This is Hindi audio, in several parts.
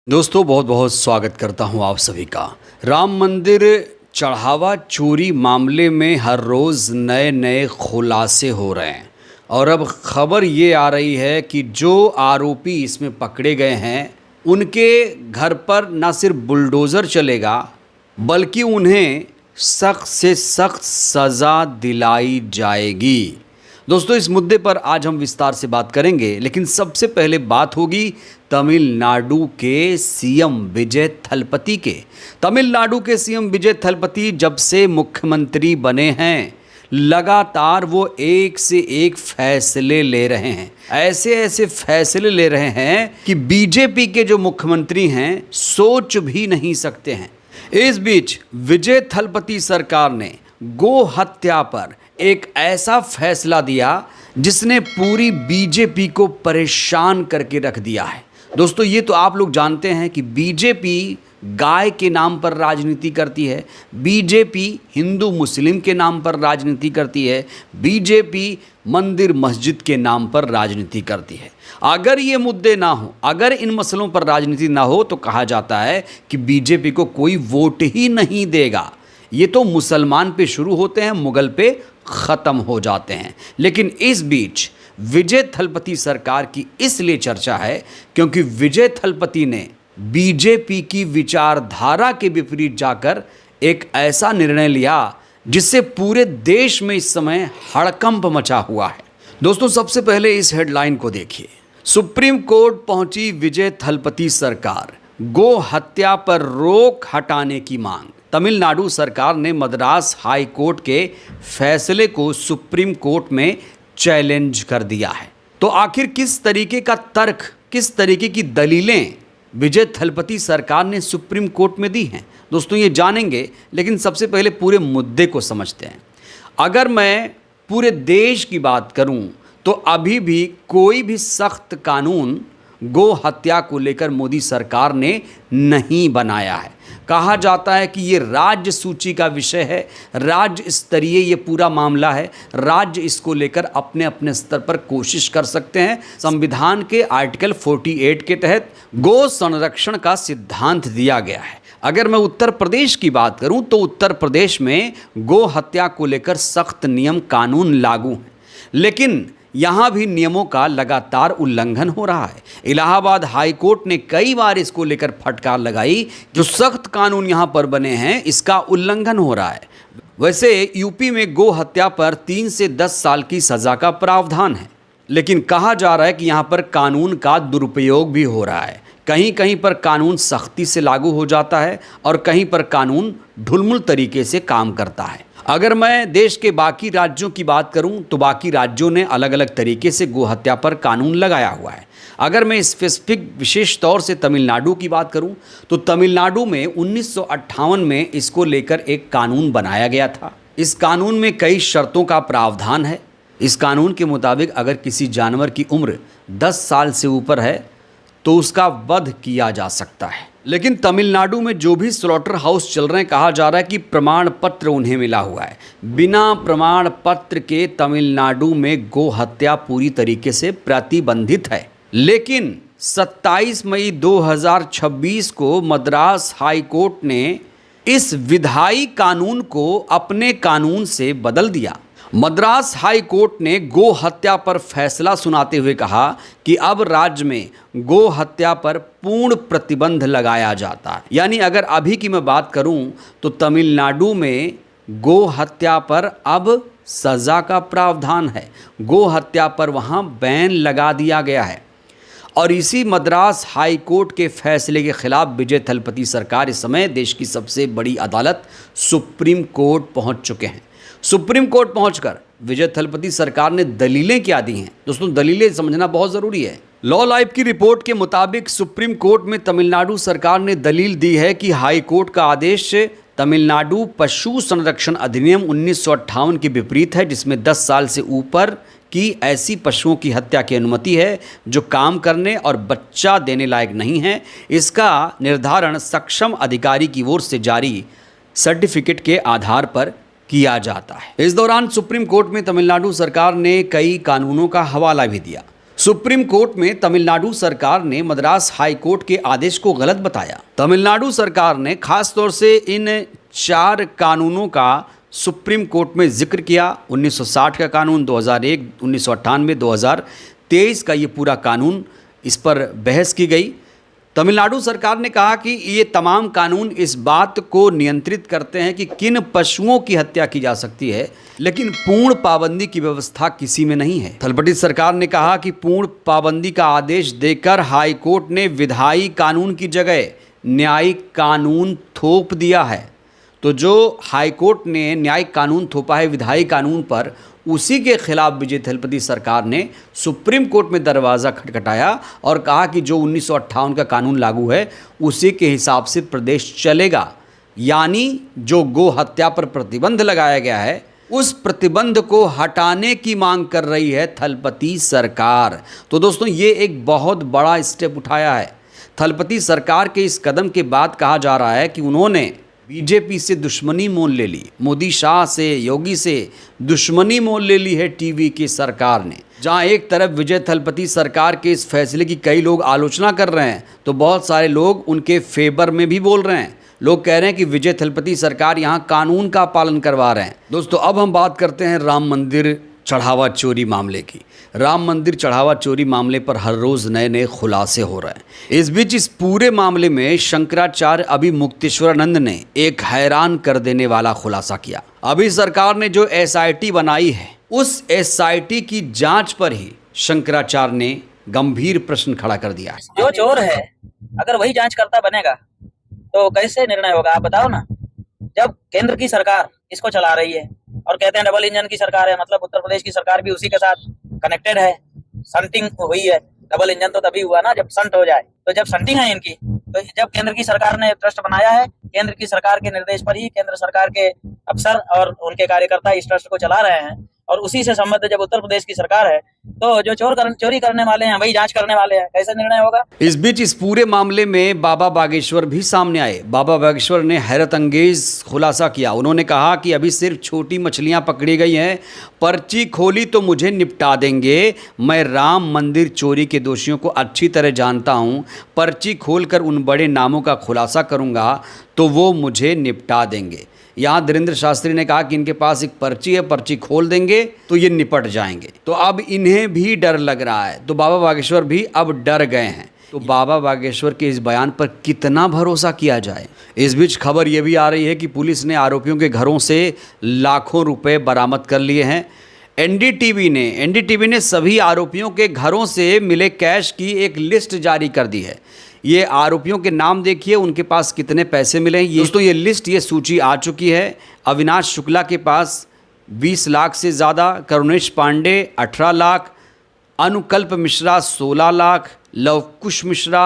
दोस्तों बहुत बहुत स्वागत करता हूं आप सभी का। राम मंदिर चढ़ावा चोरी मामले में हर रोज़ नए नए खुलासे हो रहे हैं और अब खबर ये आ रही है कि जो आरोपी इसमें पकड़े गए हैं उनके घर पर न सिर्फ बुलडोज़र चलेगा बल्कि उन्हें सख्त से सख्त सज़ा दिलाई जाएगी। दोस्तों इस मुद्दे पर आज हम विस्तार से बात करेंगे, लेकिन सबसे पहले बात होगी तमिलनाडु के सीएम विजय थलपति के। तमिलनाडु के सीएम विजय थलपति जब से मुख्यमंत्री बने हैं लगातार वो एक से एक फैसले ले रहे हैं, ऐसे ऐसे फैसले ले रहे हैं कि बीजेपी के जो मुख्यमंत्री हैं सोच भी नहीं सकते हैं। इस बीच विजय थलपति सरकार ने गो हत्या पर एक ऐसा फैसला दिया जिसने पूरी बीजेपी को परेशान करके रख दिया है। दोस्तों ये तो आप लोग जानते हैं कि बीजेपी गाय के नाम पर राजनीति करती है, बीजेपी हिंदू मुस्लिम के नाम पर राजनीति करती है, बीजेपी मंदिर मस्जिद के नाम पर राजनीति करती है। अगर ये मुद्दे ना हो, अगर इन मसलों पर राजनीति ना हो तो कहा जाता है कि बीजेपी को कोई वोट ही नहीं देगा। ये तो मुसलमान पे शुरू होते हैं, मुगल पे ख़त्म हो जाते हैं। लेकिन इस बीच विजय थलपति सरकार की इसलिए चर्चा है क्योंकि विजय थलपति ने बीजेपी की विचारधारा के विपरीत जाकर एक ऐसा निर्णय लिया जिससे पूरे देश में इस समय हड़कंप मचा हुआ है। दोस्तों सबसे पहले इस हेडलाइन को देखिए। सुप्रीम कोर्ट पहुंची विजय थलपति सरकार, गो हत्या पर रोक हटाने की मांग। तमिलनाडु सरकार ने मद्रास हाई कोर्ट के फैसले को सुप्रीम कोर्ट में चैलेंज कर दिया है। तो आखिर किस तरीके का तर्क, किस तरीके की दलीलें विजय थलपति सरकार ने सुप्रीम कोर्ट में दी हैं, दोस्तों ये जानेंगे। लेकिन सबसे पहले पूरे मुद्दे को समझते हैं। अगर मैं पूरे देश की बात करूं तो अभी भी कोई भी सख्त कानून गो हत्या को लेकर मोदी सरकार ने नहीं बनाया है। कहा जाता है कि ये राज्य सूची का विषय है, राज्य स्तरीय ये पूरा मामला है, राज्य इसको लेकर अपने अपने स्तर पर कोशिश कर सकते हैं। संविधान के आर्टिकल 48 के तहत गो संरक्षण का सिद्धांत दिया गया है। अगर मैं उत्तर प्रदेश की बात करूं तो उत्तर प्रदेश में गो हत्या को लेकर सख्त नियम कानून लागू हैं, लेकिन यहाँ भी नियमों का लगातार उल्लंघन हो रहा है। इलाहाबाद हाई कोर्ट ने कई बार इसको लेकर फटकार लगाई, जो सख्त कानून यहाँ पर बने हैं इसका उल्लंघन हो रहा है। वैसे यूपी में गो हत्या पर 3 से 10 साल की सज़ा का प्रावधान है, लेकिन कहा जा रहा है कि यहाँ पर कानून का दुरुपयोग भी हो रहा है। कहीं कहीं पर कानून सख्ती से लागू हो जाता है और कहीं पर कानून ढुलमुल तरीके से काम करता है। अगर मैं देश के बाकी राज्यों की बात करूं तो बाकी राज्यों ने अलग अलग तरीके से गो हत्या पर कानून लगाया हुआ है। अगर मैं स्पेसिफिक विशेष तौर से तमिलनाडु की बात करूं तो तमिलनाडु में 1958 में इसको लेकर एक कानून बनाया गया था। इस कानून में कई शर्तों का प्रावधान है। इस कानून के मुताबिक अगर किसी जानवर की उम्र 10 साल से ऊपर है तो उसका वध किया जा सकता है। लेकिन तमिलनाडु में जो भी स्लॉटर हाउस चल रहे हैं, कहा जा रहा है कि प्रमाण पत्र उन्हें मिला हुआ है। बिना प्रमाण पत्र के तमिलनाडु में गो हत्या पूरी तरीके से प्रतिबंधित है। लेकिन 27 मई 2026 को मद्रास हाई कोर्ट ने इस विधायी कानून को अपने कानून से बदल दिया। मद्रास हाई कोर्ट ने गो हत्या पर फैसला सुनाते हुए कहा कि अब राज्य में गो हत्या पर पूर्ण प्रतिबंध लगाया जाता है। यानी अगर अभी की मैं बात करूं तो तमिलनाडु में गो हत्या पर अब सज़ा का प्रावधान है। गो हत्या पर वहां बैन लगा दिया गया है। और इसी मद्रास हाई कोर्ट के फैसले के खिलाफ विजय थलपति सरकार इस समय देश की सबसे बड़ी अदालत सुप्रीम कोर्ट पहुंच चुके हैं। सुप्रीम कोर्ट पहुंचकर विजय थलपति सरकार ने दलीलें क्या दी हैं, दोस्तों दलीलें समझना बहुत ज़रूरी है। लॉ लाइव की रिपोर्ट के मुताबिक सुप्रीम कोर्ट में तमिलनाडु सरकार ने दलील दी है कि हाई कोर्ट का आदेश तमिलनाडु पशु संरक्षण अधिनियम 1958 के विपरीत है, जिसमें 10 साल से ऊपर की ऐसी पशुओं की हत्या की अनुमति है जो काम करने और बच्चा देने लायक नहीं है। इसका निर्धारण सक्षम अधिकारी की ओर से जारी सर्टिफिकेट के आधार पर किया जाता है। इस दौरान सुप्रीम कोर्ट में तमिलनाडु सरकार ने कई कानूनों का हवाला भी दिया। सुप्रीम कोर्ट में तमिलनाडु सरकार ने मद्रास हाई कोर्ट के आदेश को गलत बताया। तमिलनाडु सरकार ने खास तौर से इन 4 कानूनों का सुप्रीम कोर्ट में जिक्र किया। 1960 का कानून, 2001, 1998, 2023 का ये पूरा कानून, इस पर बहस की गई। तमिलनाडु सरकार ने कहा कि ये तमाम कानून इस बात को नियंत्रित करते हैं कि किन पशुओं की हत्या की जा सकती है, लेकिन पूर्ण पाबंदी की व्यवस्था किसी में नहीं है। थलपटी सरकार ने कहा कि पूर्ण पाबंदी का आदेश देकर हाई कोर्ट ने विधायी कानून की जगह न्यायिक कानून थोप दिया है। तो जो हाई कोर्ट ने न्यायिक कानून थोपा है विधायी कानून पर, उसी के खिलाफ विजय थलपति सरकार ने सुप्रीम कोर्ट में दरवाज़ा खटखटाया और कहा कि जो 1958 का कानून लागू है उसी के हिसाब से प्रदेश चलेगा। यानी जो गो हत्या पर प्रतिबंध लगाया गया है उस प्रतिबंध को हटाने की मांग कर रही है थलपति सरकार। तो दोस्तों, ये एक बहुत बड़ा स्टेप उठाया है। थलपति सरकार के इस कदम के बाद कहा जा रहा है कि उन्होंने बीजेपी से दुश्मनी मोल ले ली, मोदी शाह से, योगी से दुश्मनी मोल ले ली है टीवी की सरकार ने। जहां एक तरफ विजय थलपति सरकार के इस फैसले की कई लोग आलोचना कर रहे हैं, तो बहुत सारे लोग उनके फेवर में भी बोल रहे हैं। लोग कह रहे हैं कि विजय थलपति सरकार यहां कानून का पालन करवा रहे हैं। दोस्तों, अब हम बात करते हैं राम मंदिर चढ़ावा चोरी मामले की। राम मंदिर चढ़ावा चोरी मामले पर हर रोज नए नए खुलासे हो रहे हैं। इस बीच इस पूरे मामले में शंकराचार्य अभी मुक्तेश्वरानंद ने एक हैरान कर देने वाला खुलासा किया। अभी सरकार ने जो SIT बनाई है, उस SIT की जांच पर ही शंकराचार्य ने गंभीर प्रश्न खड़ा कर दिया है। जो चोर है अगर वही जांचकर्ता बनेगा तो कैसे निर्णय होगा, आप बताओ ना। जब केंद्र की सरकार इसको चला रही है और कहते हैं डबल इंजन की सरकार है, मतलब उत्तर प्रदेश की सरकार भी उसी के साथ कनेक्टेड है, संटिंग हुई है। डबल इंजन तो तभी हुआ ना जब संट हो जाए। तो जब संटिंग है इनकी, तो जब केंद्र की सरकार ने ट्रस्ट बनाया है, केंद्र की सरकार के निर्देश पर ही केंद्र सरकार के अफसर और उनके कार्यकर्ता इस ट्रस्ट को चला रहे हैं, और उसी से संबद्ध जब उत्तर प्रदेश की सरकार है, तो जो चोरी करने वाले हैं वही जांच करने वाले हैं, कैसे निर्णय होगा। इस बीच इस पूरे मामले में बाबा बागेश्वर भी सामने आए। बाबा बागेश्वर ने हैरत अंगेज खुलासा किया। उन्होंने कहा कि अभी सिर्फ छोटी मछलियां पकड़ी गई हैं, पर्ची खोली तो मुझे निपटा देंगे। मैं राम मंदिर चोरी के दोषियों को अच्छी तरह जानता हूं, पर्ची खोलकर उन बड़े नामों का खुलासा करूंगा तो वो मुझे निपटा देंगे। यहाँ धीरेन्द्र शास्त्री ने कहा कि इनके पास एक पर्ची है, पर्ची खोल देंगे तो ये निपट जाएंगे। तो अब इन्हें भी डर लग रहा है, तो बाबा बागेश्वर भी अब डर गए हैं। तो बाबा बागेश्वर के इस बयान पर कितना भरोसा किया जाए। इस बीच खबर ये भी आ रही है कि पुलिस ने आरोपियों के घरों से लाखों रुपए बरामद कर लिए हैं। एनडीटीवी ने सभी आरोपियों के घरों से मिले कैश की एक लिस्ट जारी कर दी है। ये आरोपियों के नाम देखिए, उनके पास कितने पैसे मिले हैं। दोस्तों, ये लिस्ट, ये सूची आ चुकी है। अविनाश शुक्ला के पास 20 लाख से ज़्यादा, करुणेश पांडे 18 लाख, अनुकल्प मिश्रा 16 लाख, लवकुश मिश्रा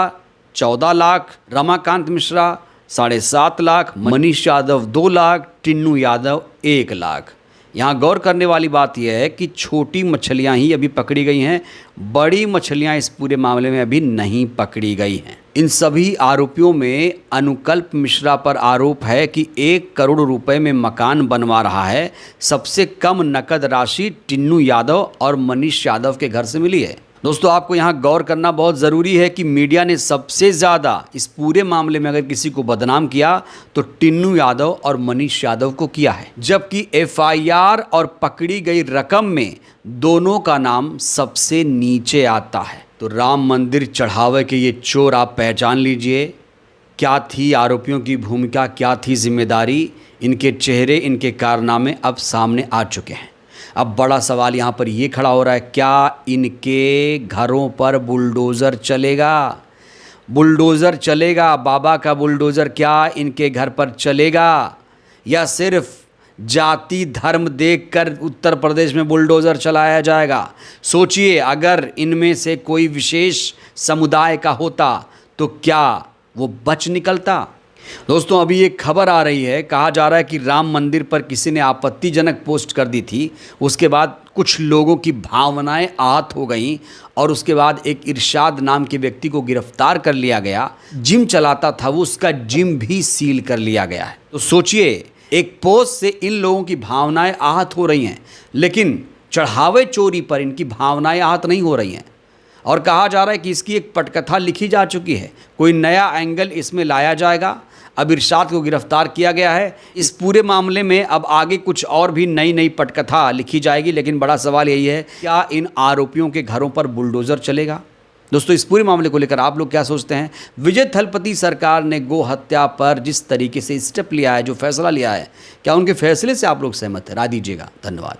14 लाख, रमाकांत मिश्रा 7.5 लाख, मनीष यादव 2 लाख, टिन्नू यादव 1 लाख। यहाँ गौर करने वाली बात यह है कि छोटी मछलियाँ ही अभी पकड़ी गई हैं, बड़ी मछलियाँ इस पूरे मामले में अभी नहीं पकड़ी गई हैं। इन सभी आरोपियों में अनुकल्प मिश्रा पर आरोप है कि 1 करोड़ रुपए में मकान बनवा रहा है। सबसे कम नकद राशि टिन्नू यादव और मनीष यादव के घर से मिली है। दोस्तों, आपको यहाँ गौर करना बहुत ज़रूरी है कि मीडिया ने सबसे ज़्यादा इस पूरे मामले में अगर किसी को बदनाम किया तो टिन्नू यादव और मनीष यादव को किया है, जबकि FIR और पकड़ी गई रकम में दोनों का नाम सबसे नीचे आता है। तो राम मंदिर चढ़ावे के ये चोर आप पहचान लीजिए। क्या थी आरोपियों की भूमिका, क्या थी जिम्मेदारी, इनके चेहरे, इनके कारनामे अब सामने आ चुके हैं। अब बड़ा सवाल यहाँ पर ये खड़ा हो रहा है, क्या इनके घरों पर बुलडोज़र चलेगा? बुलडोज़र चलेगा, बाबा का बुलडोज़र क्या इनके घर पर चलेगा, या सिर्फ जाति धर्म देखकर उत्तर प्रदेश में बुलडोज़र चलाया जाएगा? सोचिए, अगर इनमें से कोई विशेष समुदाय का होता तो क्या वो बच निकलता? दोस्तों, अभी एक खबर आ रही है, कहा जा रहा है कि राम मंदिर पर किसी ने आपत्तिजनक पोस्ट कर दी थी। उसके बाद कुछ लोगों की भावनाएं आहत हो गईं और उसके बाद एक इरशाद नाम के व्यक्ति को गिरफ्तार कर लिया गया। जिम चलाता था वो, उसका जिम भी सील कर लिया गया है। तो सोचिए, एक पोस्ट से इन लोगों की भावनाएं आहत हो रही हैं, लेकिन चढ़ावे चोरी पर इनकी भावनाएं आहत नहीं हो रही हैं। और कहा जा रहा है कि इसकी एक पटकथा लिखी जा चुकी है, कोई नया एंगल इसमें लाया जाएगा। अब इरशाद को गिरफ्तार किया गया है। इस पूरे मामले में अब आगे कुछ और भी नई नई पटकथा लिखी जाएगी, लेकिन बड़ा सवाल यही है, क्या इन आरोपियों के घरों पर बुलडोज़र चलेगा? दोस्तों, इस पूरे मामले को लेकर आप लोग क्या सोचते हैं? विजय थलपति सरकार ने गो हत्या पर जिस तरीके से स्टेप लिया है, जो फैसला लिया है, क्या उनके फैसले से आप लोग सहमत हैं? राय दीजिएगा। धन्यवाद।